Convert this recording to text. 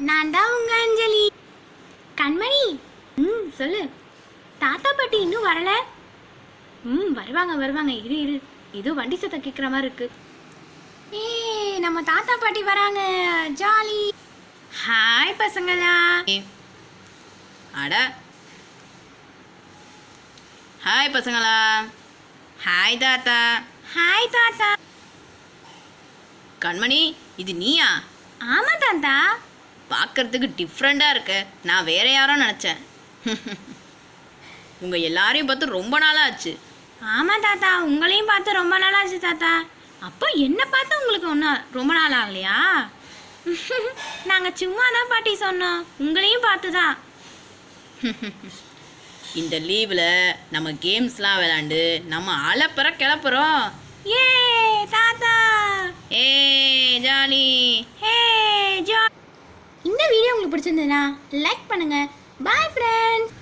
நான் தான் உங்க அஞ்சலி. கண்மணி, சொல்லு. தாத்தா பாட்டி இன்னும் வரல? வருவாங்க வருவாங்க, இரு இரு. ஏதோ வண்டி சத்தம் கேட்குற மாதிரி இருக்கு. நம்ம தாத்தா பாட்டி வராங்க, ஜாலி. ஹாய் பசங்களா. அட ஹாய் பசங்களா. ஹாய் தாத்தா. ஹாய் தாத்தா. கண்மணி, இது நீயா? ஆமா தாத்தா. பார்க்கறதுக்கு டிஃப்ரெண்டாக இருக்கு. நான் வேற யாரோ நினச்சேன். உங்கள் எல்லாரையும் பார்த்து ரொம்ப நாளாச்சு. ஆமாம் தாத்தா, உங்களையும் பார்த்து ரொம்ப நாளாச்சு தாத்தா. அப்போ என்னை பார்த்து உங்களுக்கு ஒன்றும் ரொம்ப நாள் ஆகலையா? நாங்கள் சும்மா தான் பாட்டி சொன்னோம், உங்களையும் பார்த்து தான். இந்த லீவில் நம்ம கேம்ஸ்லாம் விளாண்டு நம்ம அலப்பற கிளப்புறோம். ஏ தாத்தா, ஏ ஜாலி, ஹே ஜா. இந்த வீடியோ உங்களுக்கு பிடிச்சிருந்ததுன்னா லைக் பண்ணுங்கள். Bye friends.